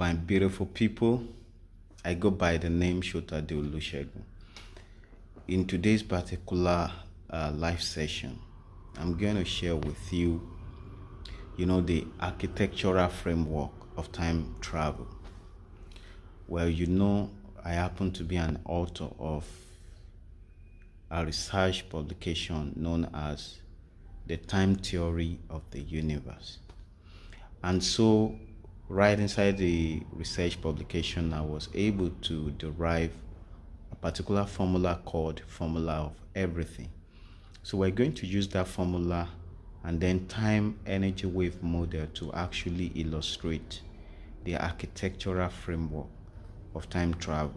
my beautiful people. I go by the name Shota De Olusegun. In today's particular live session, I'm going to share with you, the architectural framework of time travel. Well, I happen to be an author of a research publication known as The Time Theory of the Universe. And so, right inside the research publication, I was able to derive a particular formula called Formula of Everything. So we're going to use that formula and then time energy wave model to actually illustrate the architectural framework of time travel.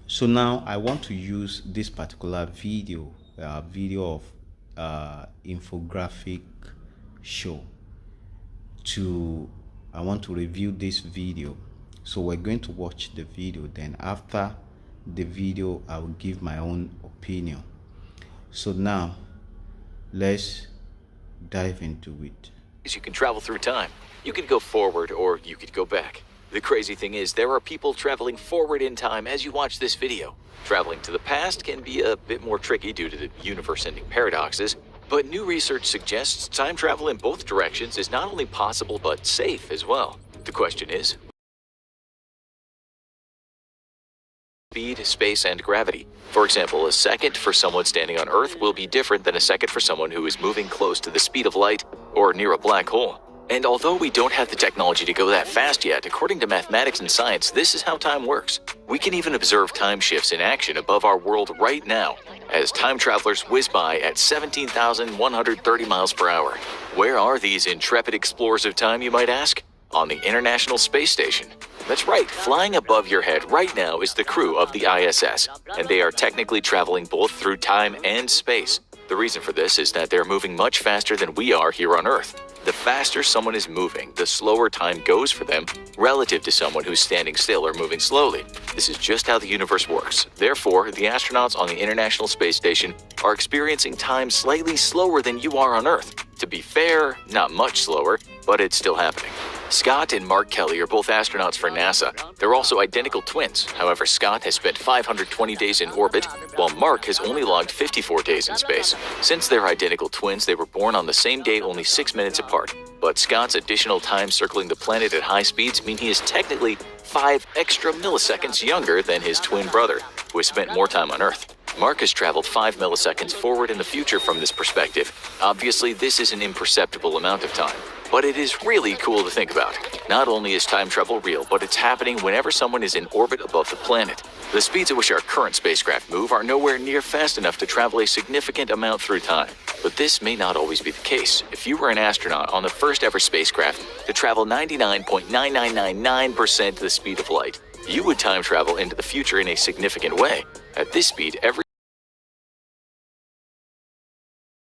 So now I want to use this particular video of infographic show I want to review this video. So we're going to watch the video, then after the video I will give my own opinion. So now let's dive into it. You can travel through time. You could go forward or you could go back. The crazy thing is there are people traveling forward in time as you watch this video. Traveling to the past can be a bit more tricky due to the universe-ending paradoxes, but new research suggests time travel in both directions is not only possible but safe as well. The question is, speed, space, and gravity. For example, a second for someone standing on Earth will be different than a second for someone who is moving close to the speed of light or near a black hole. And although we don't have the technology to go that fast yet, according to mathematics and science, this is how time works. We can even observe time shifts in action above our world right now, as time travelers whiz by at 17,130 miles per hour. Where are these intrepid explorers of time, you might ask? On the International Space Station. That's right, flying above your head right now is the crew of the ISS, and they are technically traveling both through time and space. The reason for this is that they're moving much faster than we are here on Earth. The faster someone is moving, the slower time goes for them relative to someone who's standing still or moving slowly. This is just how the universe works. Therefore, the astronauts on the International Space Station are experiencing time slightly slower than you are on Earth. To be fair, not much slower, but it's still happening. Scott and Mark Kelly are both astronauts for NASA. They're also identical twins. However, Scott has spent 520 days in orbit, while Mark has only logged 54 days in space. Since they're identical twins, they were born on the same day only 6 minutes apart. But Scott's additional time circling the planet at high speeds mean he is technically 5 extra milliseconds younger than his twin brother, who has spent more time on Earth. Mark has traveled 5 milliseconds forward in the future from this perspective. Obviously, this is an imperceptible amount of time, but it is really cool to think about. Not only is time travel real, but it's happening whenever someone is in orbit above the planet. The speeds at which our current spacecraft move are nowhere near fast enough to travel a significant amount through time. But this may not always be the case. If you were an astronaut on the first ever spacecraft to travel 99.9999% the speed of light, you would time travel into the future in a significant way. At this speed, every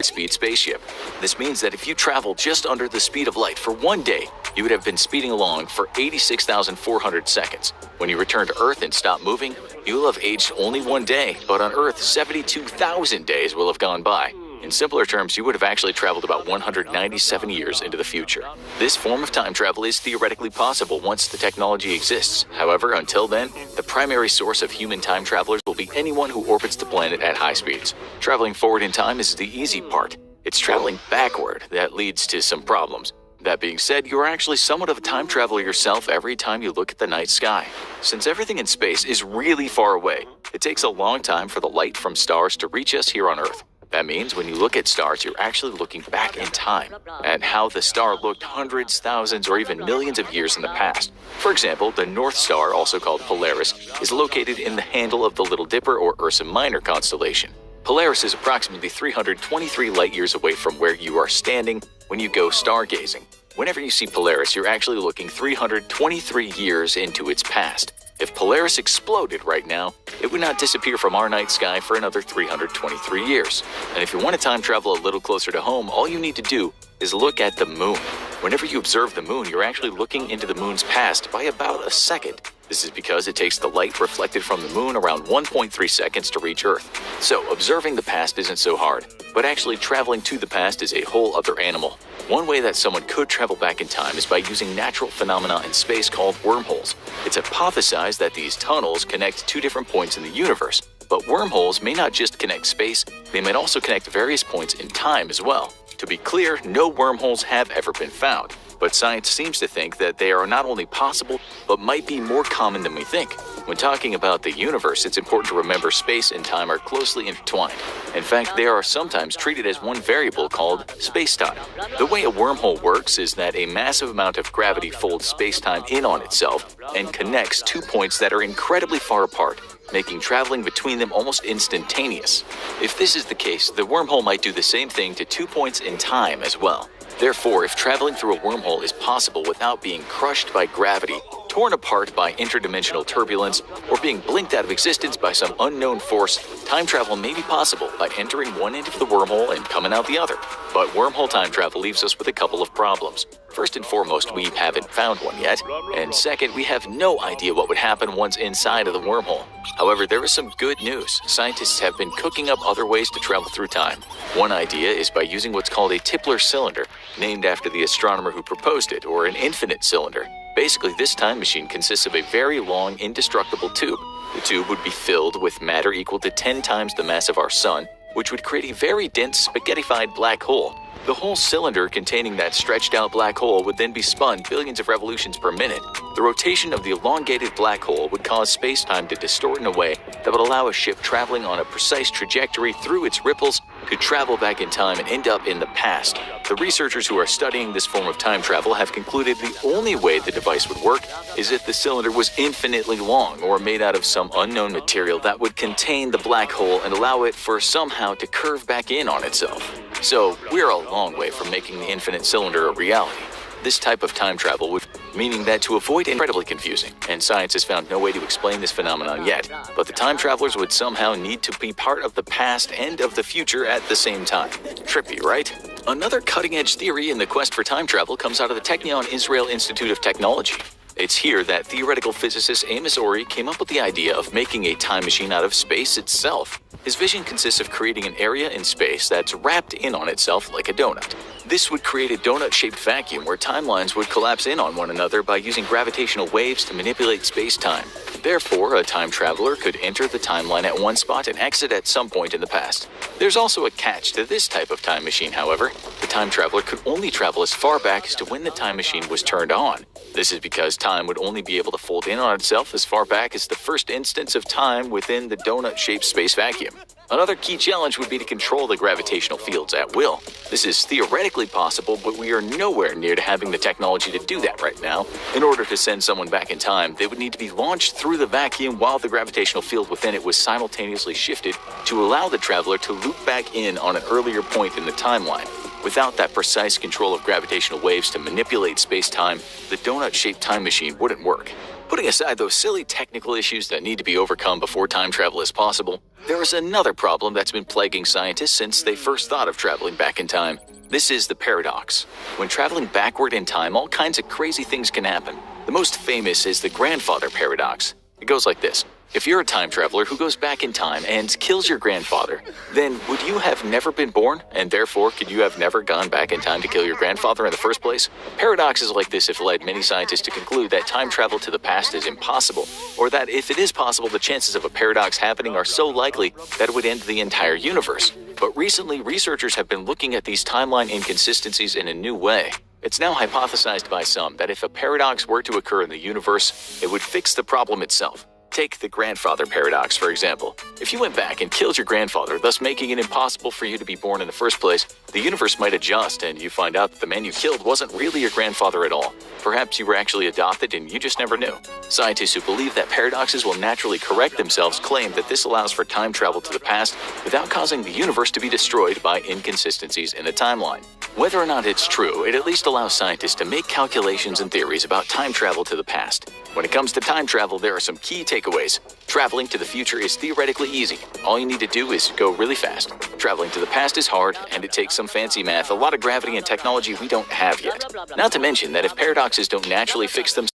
speed spaceship. This means that if you travel just under the speed of light for 1 day, you would have been speeding along for 86,400 seconds. When you return to Earth and stop moving, you will have aged only 1 day, but on Earth, 72,000 days will have gone by. In simpler terms, you would have actually traveled about 197 years into the future. This form of time travel is theoretically possible once the technology exists. However, until then, the primary source of human time travelers will be anyone who orbits the planet at high speeds. Traveling forward in time is the easy part. It's traveling backward that leads to some problems. That being said, you are actually somewhat of a time traveler yourself every time you look at the night sky. Since everything in space is really far away, it takes a long time for the light from stars to reach us here on Earth. That means when you look at stars, you're actually looking back in time at how the star looked hundreds, thousands, or even millions of years in the past. For example, the North Star, also called Polaris, is located in the handle of the Little Dipper or Ursa Minor constellation. Polaris is approximately 323 light years away from where you are standing when you go stargazing. Whenever you see Polaris, you're actually looking 323 years into its past. If Polaris exploded right now, it would not disappear from our night sky for another 323 years. And if you want to time travel a little closer to home, all you need to do is look at the moon. Whenever you observe the moon, you're actually looking into the moon's past by about a second. This is because it takes the light reflected from the moon around 1.3 seconds to reach Earth. So observing the past isn't so hard, but actually traveling to the past is a whole other animal. One way that someone could travel back in time is by using natural phenomena in space called wormholes. It's hypothesized that these tunnels connect two different points in the universe, but wormholes may not just connect space, they might also connect various points in time as well. To be clear, no wormholes have ever been found, but science seems to think that they are not only possible, but might be more common than we think. When talking about the universe, it's important to remember space and time are closely intertwined. In fact, they are sometimes treated as one variable called space-time. The way a wormhole works is that a massive amount of gravity folds space-time in on itself and connects two points that are incredibly far apart, making traveling between them almost instantaneous. If this is the case, the wormhole might do the same thing to 2 points in time as well. Therefore, if traveling through a wormhole is possible without being crushed by gravity, torn apart by interdimensional turbulence, or being blinked out of existence by some unknown force, time travel may be possible by entering one end of the wormhole and coming out the other. But wormhole time travel leaves us with a couple of problems. First and foremost, we haven't found one yet, and second, we have no idea what would happen once inside of the wormhole. However, there is some good news. Scientists have been cooking up other ways to travel through time. One idea is by using what's called a Tipler cylinder, named after the astronomer who proposed it, or an infinite cylinder. Basically, this time machine consists of a very long, indestructible tube. The tube would be filled with matter equal to 10 times the mass of our sun, which would create a very dense, spaghettified black hole. The whole cylinder containing that stretched-out black hole would then be spun billions of revolutions per minute. The rotation of the elongated black hole would cause space-time to distort in a way that would allow a ship traveling on a precise trajectory through its ripples to travel back in time and end up in the past. The researchers who are studying this form of time travel have concluded the only way the device would work is if the cylinder was infinitely long or made out of some unknown material that would contain the black hole and allow it for somehow to curve back in on itself. So, we're a long way from making the infinite cylinder a reality. This type of time travel would meaning that to avoid incredibly confusing, and science has found no way to explain this phenomenon yet, but the time travelers would somehow need to be part of the past and of the future at the same time. Trippy, right? Another cutting-edge theory in the quest for time travel comes out of the Technion Israel Institute of Technology. It's here that theoretical physicist Amos Ori came up with the idea of making a time machine out of space itself. His vision consists of creating an area in space that's wrapped in on itself like a donut. This would create a donut-shaped vacuum where timelines would collapse in on one another by using gravitational waves to manipulate space-time. Therefore, a time traveler could enter the timeline at one spot and exit at some point in the past. There's also a catch to this type of time machine, however. The time traveler could only travel as far back as to when the time machine was turned on. This is because time would only be able to fold in on itself as far back as the first instance of time within the donut-shaped space vacuum. Another key challenge would be to control the gravitational fields at will. This is theoretically possible, but we are nowhere near to having the technology to do that right now. In order to send someone back in time, they would need to be launched through the vacuum while the gravitational field within it was simultaneously shifted to allow the traveler to loop back in on an earlier point in the timeline. Without that precise control of gravitational waves to manipulate space-time, the donut-shaped time machine wouldn't work. Putting aside those silly technical issues that need to be overcome before time travel is possible, there is another problem that's been plaguing scientists since they first thought of traveling back in time. This is the paradox. When traveling backward in time, all kinds of crazy things can happen. The most famous is the grandfather paradox. It goes like this. If you're a time traveler who goes back in time and kills your grandfather, then would you have never been born, and therefore could you have never gone back in time to kill your grandfather in the first place? Paradoxes like this have led many scientists to conclude that time travel to the past is impossible, or that if it is possible, the chances of a paradox happening are so likely that it would end the entire universe. But recently, researchers have been looking at these timeline inconsistencies in a new way. It's now hypothesized by some that if a paradox were to occur in the universe, it would fix the problem itself. Take the grandfather paradox, for example. If you went back and killed your grandfather, thus making it impossible for you to be born in the first place, the universe might adjust and you find out that the man you killed wasn't really your grandfather at all. Perhaps you were actually adopted and you just never knew. Scientists who believe that paradoxes will naturally correct themselves claim that this allows for time travel to the past without causing the universe to be destroyed by inconsistencies in the timeline. Whether or not it's true, it at least allows scientists to make calculations and theories about time travel to the past. When it comes to time travel, there are some key takeaways. Traveling to the future is theoretically easy. All you need to do is go really fast. Traveling to the past is hard, and it takes some fancy math, a lot of gravity and technology we don't have yet. Not to mention that if paradoxes don't naturally fix themselves,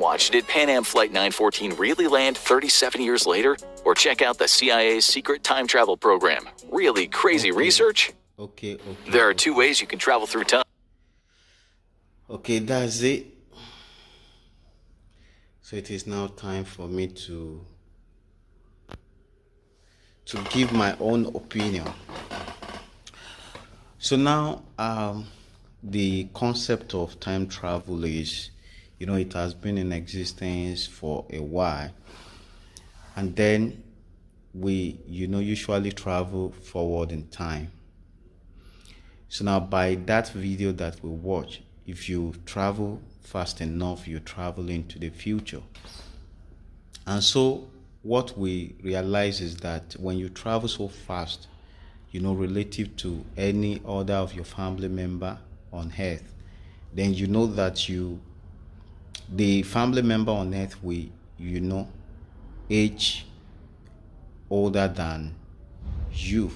watch, did Pan Am Flight 914 really land 37 years later? Or check out the CIA's secret time travel program. Really crazy research? Okay, There are two ways you can travel through time. Okay, that's it. So it is now time for me to give my own opinion. So now, the concept of time travel is, it has been in existence for a while, and then we, usually travel forward in time. So now, by that video that we watch, if you travel fast enough, you travel into the future. And so what we realize is that when you travel so fast, relative to any other of your family member on earth, then you know that the family member on earth will, age older than you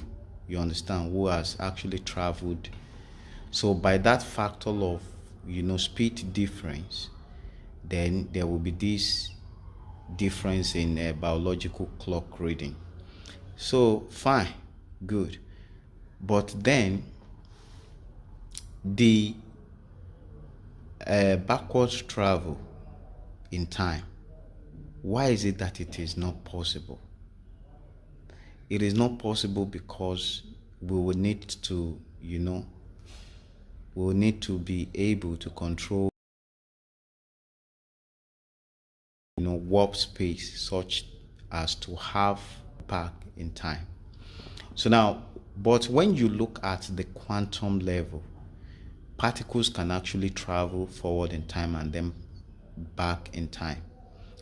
understand, who has actually traveled. So by that factor of, speed difference, then there will be this difference in a biological clock reading. So fine, good. But then the backwards travel in time, why is it that it is not possible? It is not possible because we will need to, we will need to be able to control, warp space such as to have back in time. So now, but when you look at the quantum level, particles can actually travel forward in time and then back in time.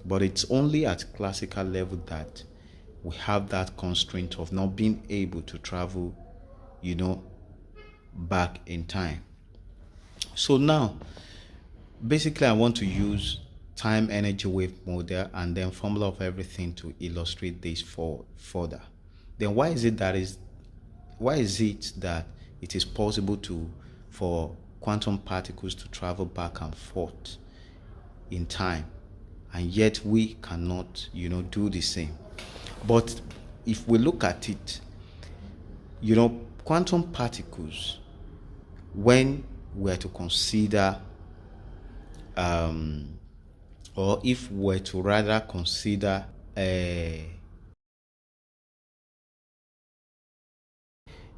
But it's only at classical level that we have that constraint of not being able to travel, back in time. So now, basically, I want to use time energy wave model and then formula of everything to illustrate this further. Then why is it that it is possible for quantum particles to travel back and forth in time, and yet we cannot, do the same? But if we look at it, quantum particles, when we're to consider, or if we're to rather consider then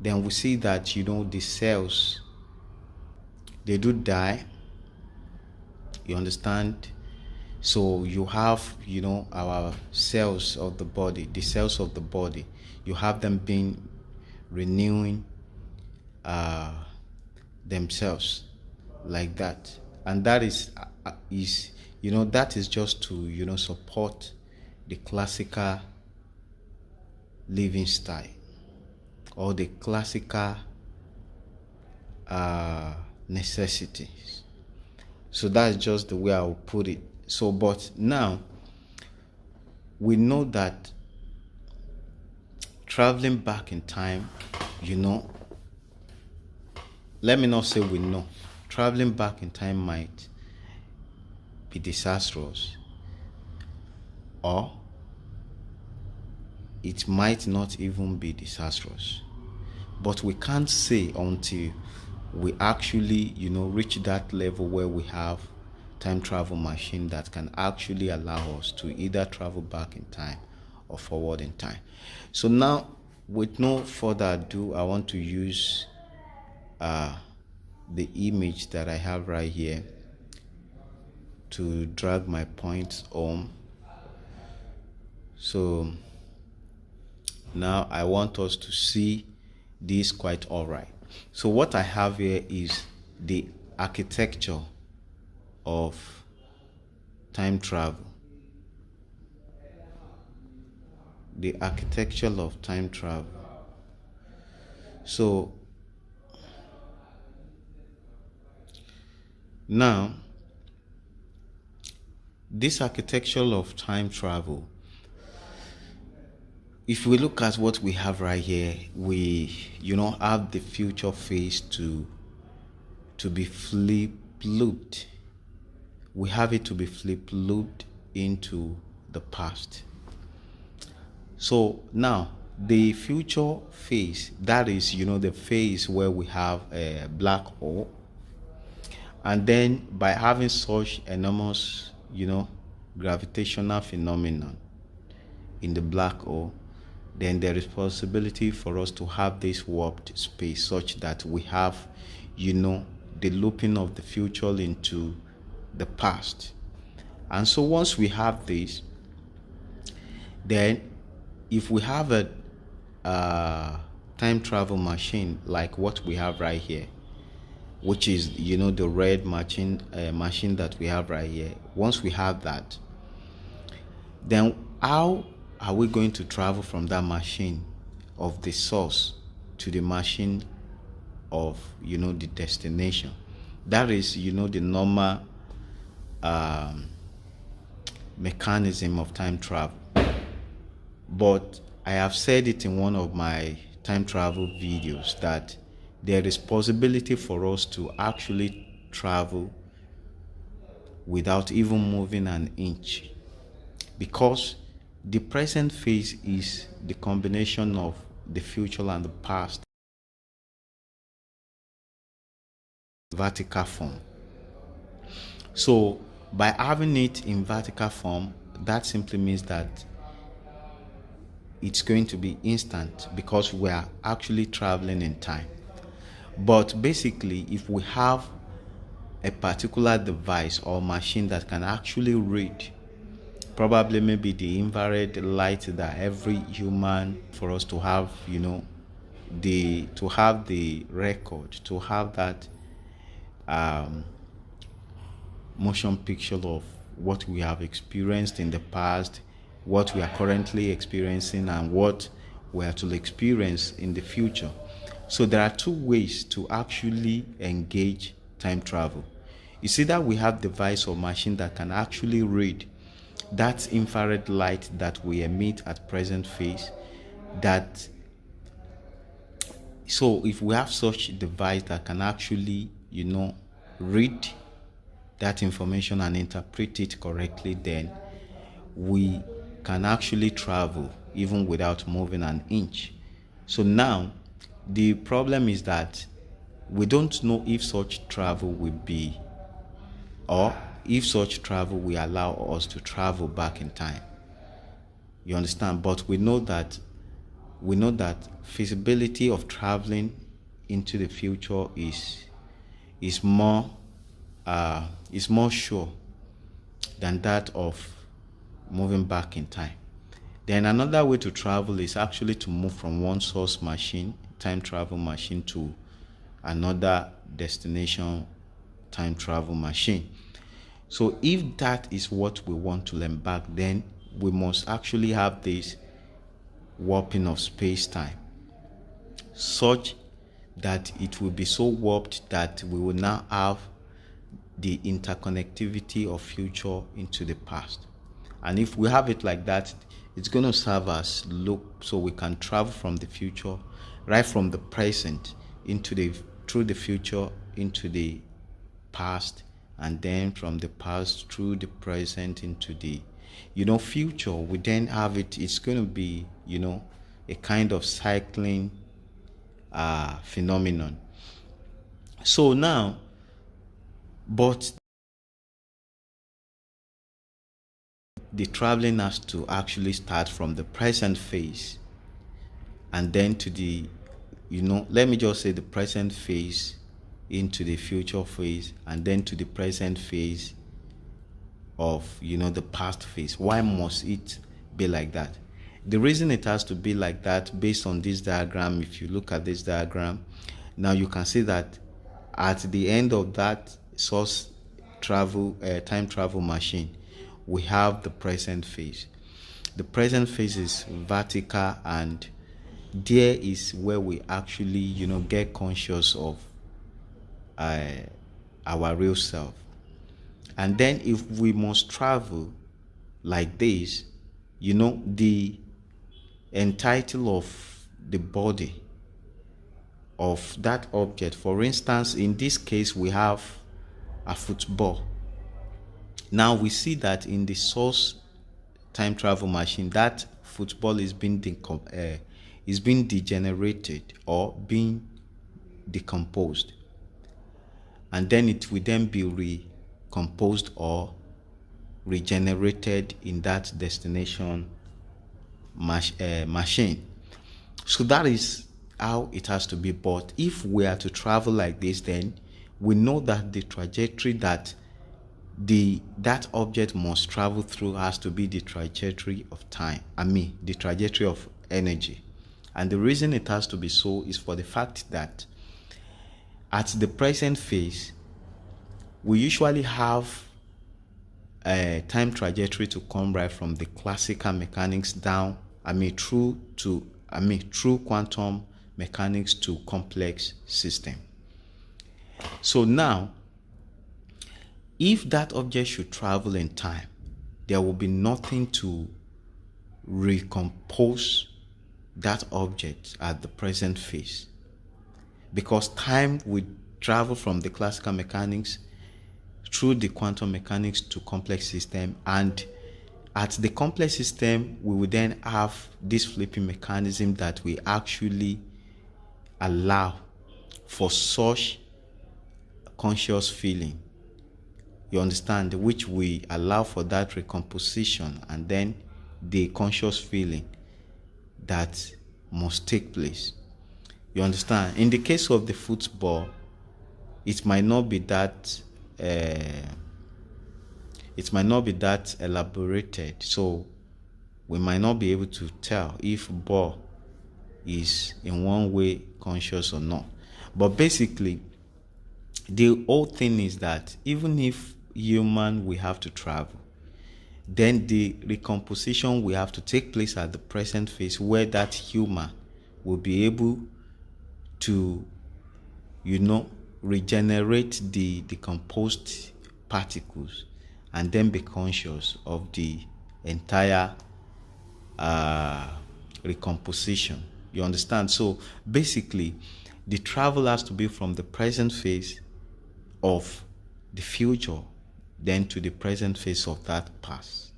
we see that, the cells, they do die. You understand? So you have, our cells of the body, the cells of the body, you have them being renewing themselves like that. And that is that is just to, support the classical living style, or the classical necessities. So that's just the way I will put it. So, but now we know that traveling back in time, let me not say we know, traveling back in time might be disastrous, or it might not even be disastrous. But we can't say until we actually, reach that level where we have time travel machine that can actually allow us to either travel back in time or forward in time. So now, with no further ado, I want to use the image that I have right here to drag my points home. So now I want us to see this quite all right. So what I have here is the architecture of time travel. The architecture of time travel. So now, this architecture of time travel, if we look at what we have right here, we, have the future phase to be flip-looped. We have it to be flip-looped into the past. So now, the future phase, that is, the phase where we have a black hole, and then by having such enormous, gravitational phenomenon in the black hole, then there is possibility for us to have this warped space such that we have, the looping of the future into the past. And so once we have this, then if we have a time travel machine like what we have right here, which is, the red machine that we have right here, once we have that, then how are we going to travel from that machine of the source to the machine of, the destination? That is, the normal mechanism of time travel. But I have said it in one of my time travel videos that there is possibility for us to actually travel without even moving an inch, because the present phase is the combination of the future and the past, vertical form. So by having it in vertical form, that simply means that it's going to be instant because we are actually traveling in time. But basically, if we have a particular device or machine that can actually read, probably maybe the infrared light that every human, for us to have, to have the record, to have that motion picture of what we have experienced in the past, what we are currently experiencing, and what we are to experience in the future. So there are two ways to actually engage time travel. You see that we have device or machine that can actually read that infrared light that we emit at present phase. So if we have such a device that can actually, read that information and interpret it correctly, then we can actually travel even without moving an inch. So now the problem is that we don't know if such travel will be, or if such travel will allow us to travel back in time. You understand? But we know that feasibility of traveling into the future is more sure than that of moving back in time. Then another way to travel is actually to move from one source machine, time travel machine, to another destination time travel machine. So if that is what we want to learn back, then we must actually have this warping of space-time, such that it will be so warped that we will now have the interconnectivity of future into the past. And if we have it like that, it's going to serve as loop, so we can travel from the future, right from the present through the future into the past, and then from the past through the present into the future. We then have it's going to be a kind of cycling phenomenon. So now, but the traveling has to actually start from the present phase, and then to the let me just say the present phase into the future phase, and then to the present phase of the past phase. Why must it be like that? The reason it has to be like that, based on this diagram, if you look at this diagram now, you can see that at the end of that source time travel machine, we have the present phase. The present phase is vertical, and there is where we actually get conscious of our real self. And then if we must travel like this, the entitle of the body of that object, for instance, in this case we have a football. Now we see that in the source time travel machine, that football is being is being degenerated or being decomposed, and then it will then be recomposed or regenerated in that destination machine. So that is how it has to be. But if we are to travel like this, then we know that the trajectory that that object must travel through has to be the trajectory of time. The trajectory of energy. And the reason it has to be so is for the fact that at the present phase, we usually have a time trajectory to come right from the classical mechanics down, through quantum mechanics to complex system. So now, if that object should travel in time, there will be nothing to recompose that object at the present phase, because time will travel from the classical mechanics through the quantum mechanics to complex system, and at the complex system we will then have this flipping mechanism that will actually allow for such conscious feeling, you understand, which we allow for that recomposition and then the conscious feeling that must take place. You understand? In the case of the football, it might not be that elaborated, so we might not be able to tell if ball is in one way conscious or not. But basically, the whole thing is that even if human we have to travel, then the recomposition will have to take place at the present phase, where that human will be able to, regenerate the decomposed particles and then be conscious of the entire recomposition. You understand? So basically, the travel has to be from the present phase of the future then to the present phase of that past.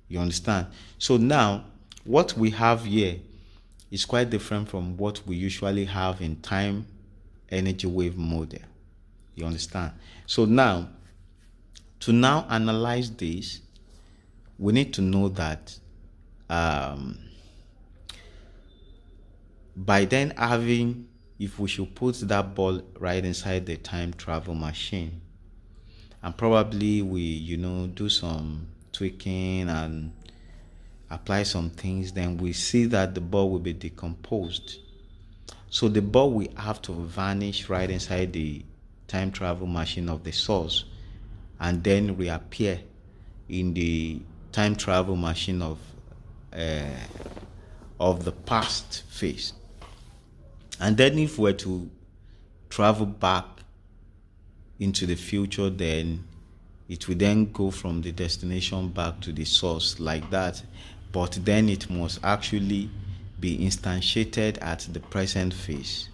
You understand? So now, what we have here is quite different from what we usually have in time energy wave model. You understand? So now, to now analyze this, we need to know that by then having, if we should put that ball right inside the time travel machine, and probably we do some tweaking and apply some things, then we see that the ball will be decomposed. So the ball will have to vanish right inside the time travel machine of the source and then reappear in the time travel machine of the past phase. And then if we're to travel back into the future, then it will then go from the destination back to the source like that, but then it must actually be instantiated at the present phase.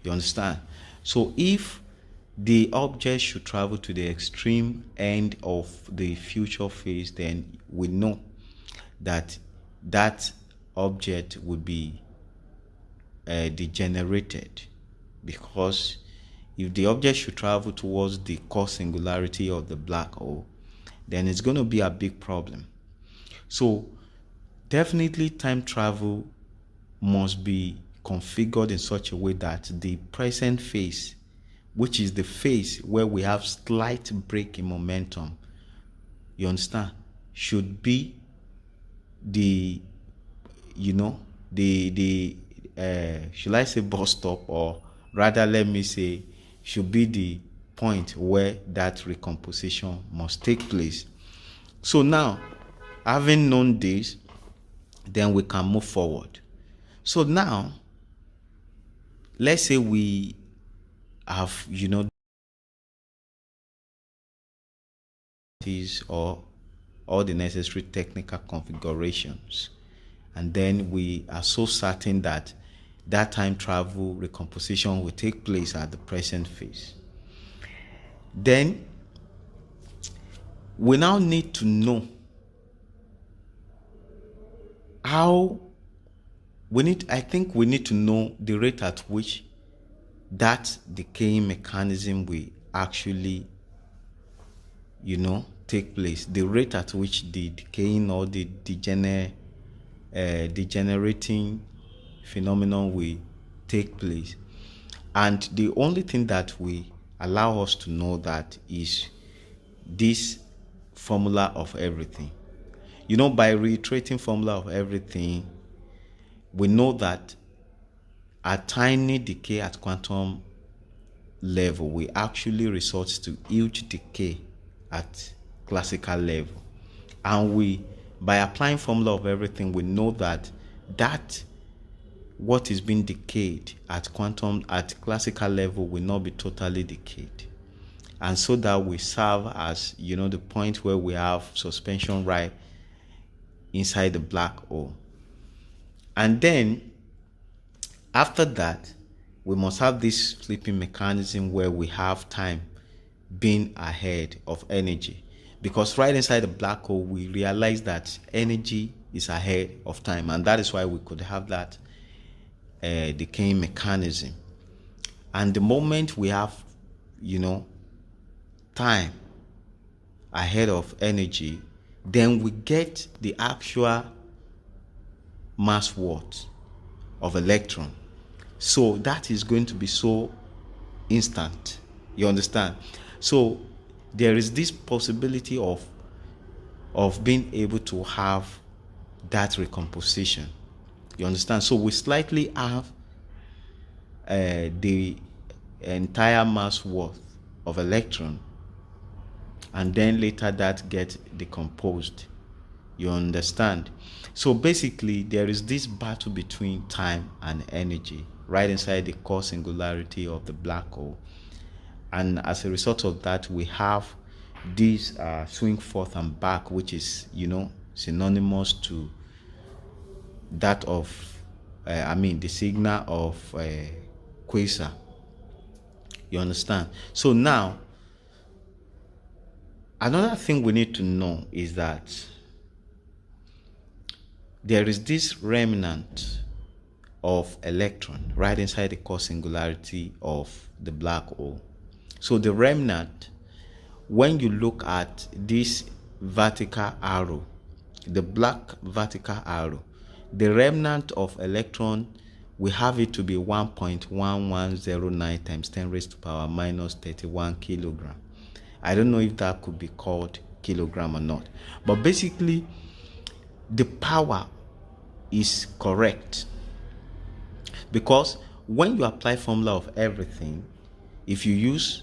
You understand? So if the object should travel to the extreme end of the future phase, then we know that that object would be degenerated, because if the object should travel towards the core singularity of the black hole, then it's going to be a big problem. So definitely time travel must be configured in such a way that the present phase, which is the phase where we have slight break in momentum, you understand, should be the should I say bus stop, or rather let me say should be the point where that recomposition must take place. So now, having known this, then we can move forward. So now, let's say we have or all the necessary technical configurations, and then we are so certain that that time travel recomposition will take place at the present phase. Then we now need to know how I think we need to know the rate at which that decaying mechanism will actually, take place. The rate at which the decaying or the degenerating phenomenon will take place. And the only thing that will allow us to know that is this formula of everything. By reiterating formula of everything, we know that a tiny decay at quantum level will actually result to huge decay at classical level. And by applying formula of everything, we know that what is being decayed at classical level will not be totally decayed. And so that we serve as, the point where we have suspension right inside the black hole. And then after that, we must have this flipping mechanism where we have time being ahead of energy. Because right inside the black hole, we realize that energy is ahead of time. And that is why we could have that decaying mechanism. And the moment we have, time ahead of energy, then we get the actual mass worth of electron. So that is going to be so instant. You understand? So there is this possibility of being able to have that recomposition. You understand? So we slightly have the entire mass worth of electron, and then later that gets decomposed. You understand? So basically, there is this battle between time and energy right inside the core singularity of the black hole. And as a result of that, we have this swing forth and back, which is, synonymous to that of, the signal of quasar. You understand? So now, another thing we need to know is that there is this remnant of electron right inside the core singularity of the black hole. So the remnant, when you look at this vertical arrow, the black vertical arrow, the remnant of electron, we have it to be 1.1109 times 10 raised to power minus 31 kilogram. I don't know if that could be called kilogram or not. But basically, the power is correct. Because when you apply formula of everything, if you use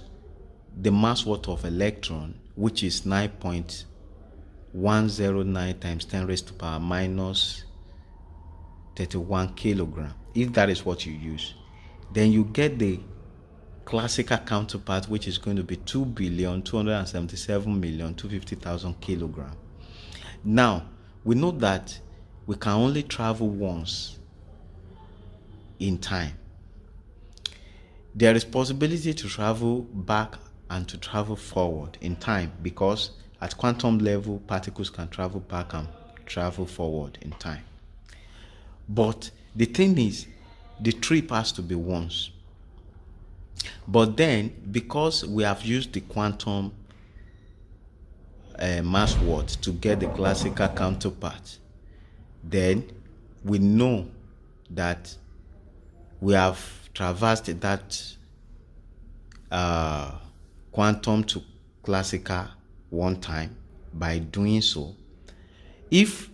the mass worth of electron, which is 9.109 times 10 raised to power minus 31 kilogram, if that is what you use, then you get the classical counterpart, which is going to be 2,277,250,000 kilogram. Now, we know that we can only travel once in time. There is possibility to travel back and to travel forward in time, because at quantum level, particles can travel back and travel forward in time. But the thing is, the trip has to be once. But then, because we have used the quantum mass worth to get the classical counterpart, then we know that we have traversed that quantum to classical one time. By doing so, if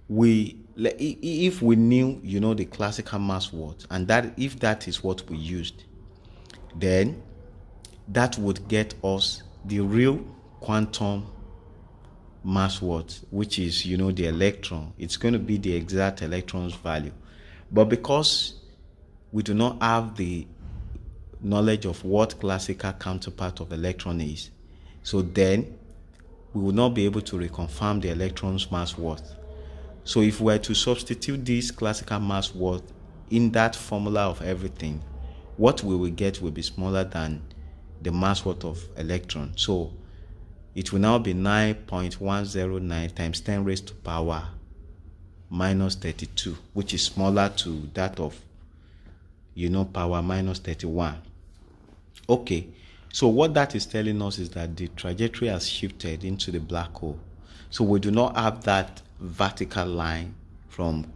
we knew, the classical mass worth, and that if that is what we used, then that would get us the real quantum mass worth, which is, the electron. It's going to be the exact electron's value. But because we do not have the knowledge of what classical counterpart of electron is, so then we will not be able to reconfirm the electron's mass worth. So if we were to substitute this classical mass worth in that formula of everything, what we will get will be smaller than the mass worth of electron. So it will now be 9.109 times 10 raised to power minus 32, which is smaller to that of, power minus 31. Okay, so what that is telling us is that the trajectory has shifted into the black hole. So we do not have that vertical line from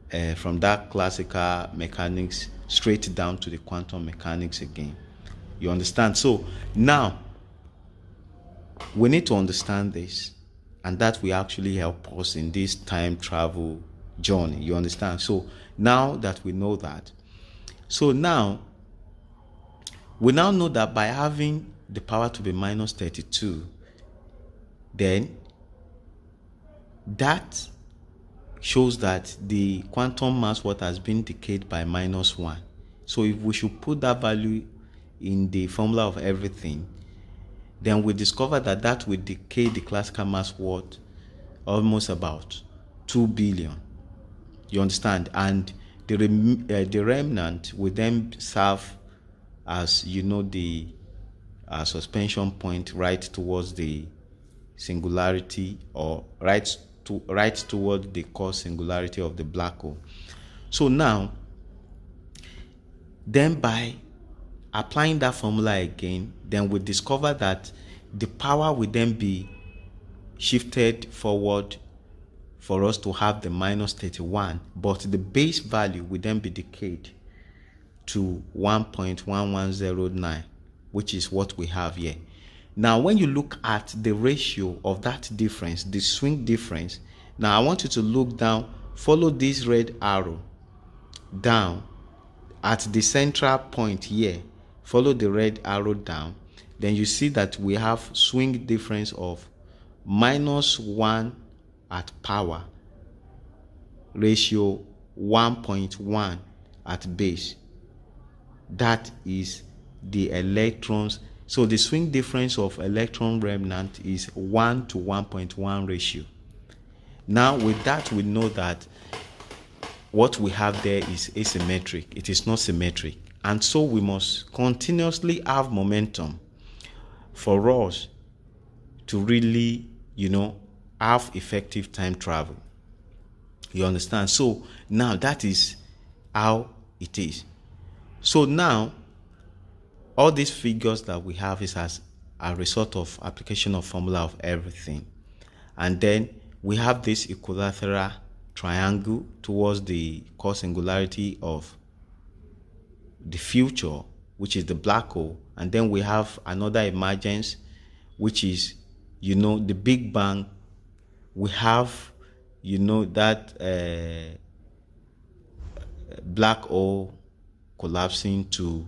that classical mechanics straight down to the quantum mechanics again. You understand? So now we need to understand this, and that will actually help us in this time travel journey. You understand? So now that we know that, we now know that by having the power to be minus 32, then that shows that the quantum mass what has been decayed by minus 1. So if we should put that value in the formula of everything, then we discover that that will decay the classical mass what almost about 2 billion. You understand? And the remnant will then serve as the suspension point right towards the singularity, or right toward the core singularity of the black hole. So now, then by applying that formula again, then we discover that the power will then be shifted forward for us to have the minus 31, but the base value will then be decayed to 1.1109, which is what we have here. Now, when you look at the ratio of that difference, the swing difference, now I want you to look down, follow this red arrow down at the central point here, follow the red arrow down, then you see that we have swing difference of minus 1 at power, ratio 1.1 at base. That is the electrons. So the swing difference of electron remnant is 1 to 1.1 ratio. Now with that, we know that what we have there is asymmetric. It is not symmetric. And so we must continuously have momentum for us to really, have effective time travel. You understand? So now that is how it is. So now, all these figures that we have is as a result of application of formula of everything. And then we have this equilateral triangle towards the core singularity of the future, which is the black hole. And then we have another emergence, which is, the Big Bang. We have, that black hole collapsing to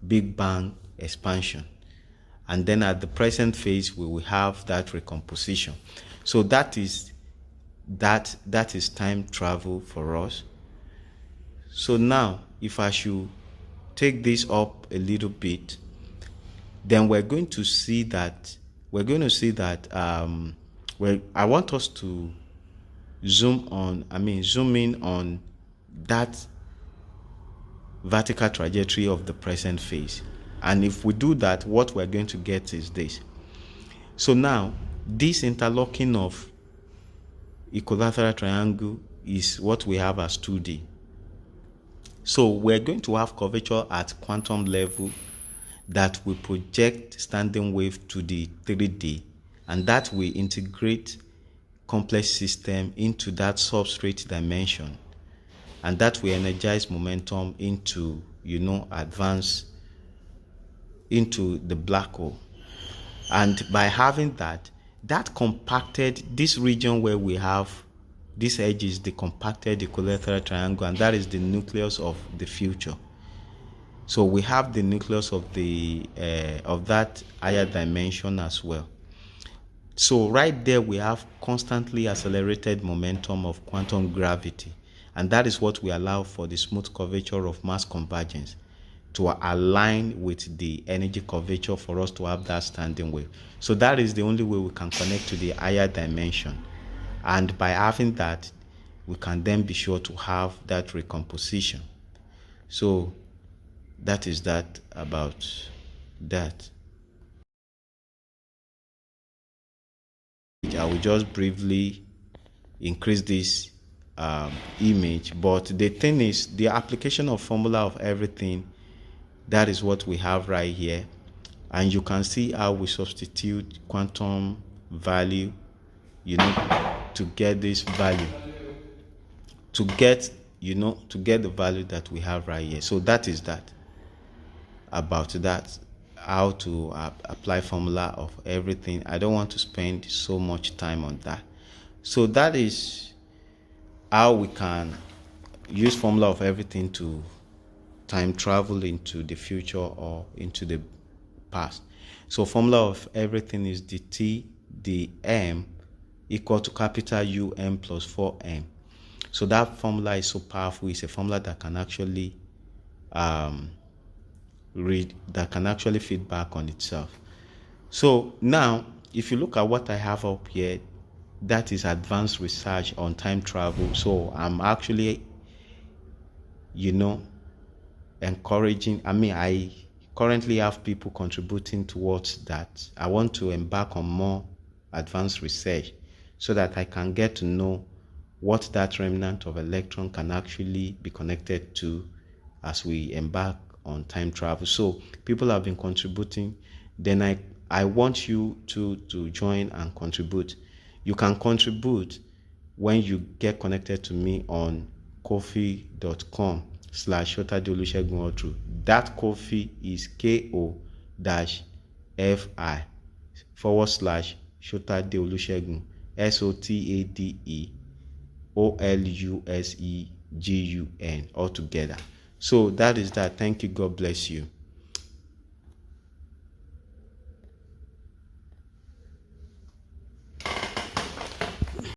Big Bang expansion. And then at the present phase, we will have that recomposition. So that is time travel for us. So now, if I should take this up a little bit, then we're going to see that I want us to zoom in on that vertical trajectory of the present phase. And if we do that, what we're going to get is this. So now, this interlocking of equilateral triangle is what we have as 2D. So we're going to have curvature at quantum level that will project standing wave to the 3D, and that will integrate complex system into that substrate dimension, and that will energize momentum into advance into the black hole. And by having that compacted, this region where we have this edge is the compacted equilateral triangle, and that is the nucleus of the future. So we have the nucleus of that higher dimension as well. So right there we have constantly accelerated momentum of quantum gravity, and that is what we allow for the smooth curvature of mass convergence to align with the energy curvature for us to have that standing wave. So that is the only way we can connect to the higher dimension, and by having that, we can then be sure to have that recomposition. So that is that about that. I will just briefly increase this image. But the thing is, the application of formula of everything, that is what we have right here. And you can see how we substitute quantum value, to get this value, to get the value that we have right here. So that is that, about that, how to apply formula of everything. I don't want to spend so much time on that. So that is how we can use formula of everything to time travel into the future or into the past. So formula of everything is the m equal to capital Um plus 4m. So that formula is so powerful. It's a formula that can actually feed back on itself. So now, if you look at what I have up here, that is advanced research on time travel. So I'm actually, encouraging. I currently have people contributing towards that. I want to embark on more advanced research so that I can get to know what that remnant of electron can actually be connected to as we embark on time travel. So people have been contributing. Then I want you to join and contribute. You can contribute when you get connected to me on kofi.com/ShotadeOlusegun. That Kofi is ko-fi/Shotadeolusegun, SOTADEOLUSEGUN altogether. So that is that. Thank you. God bless you.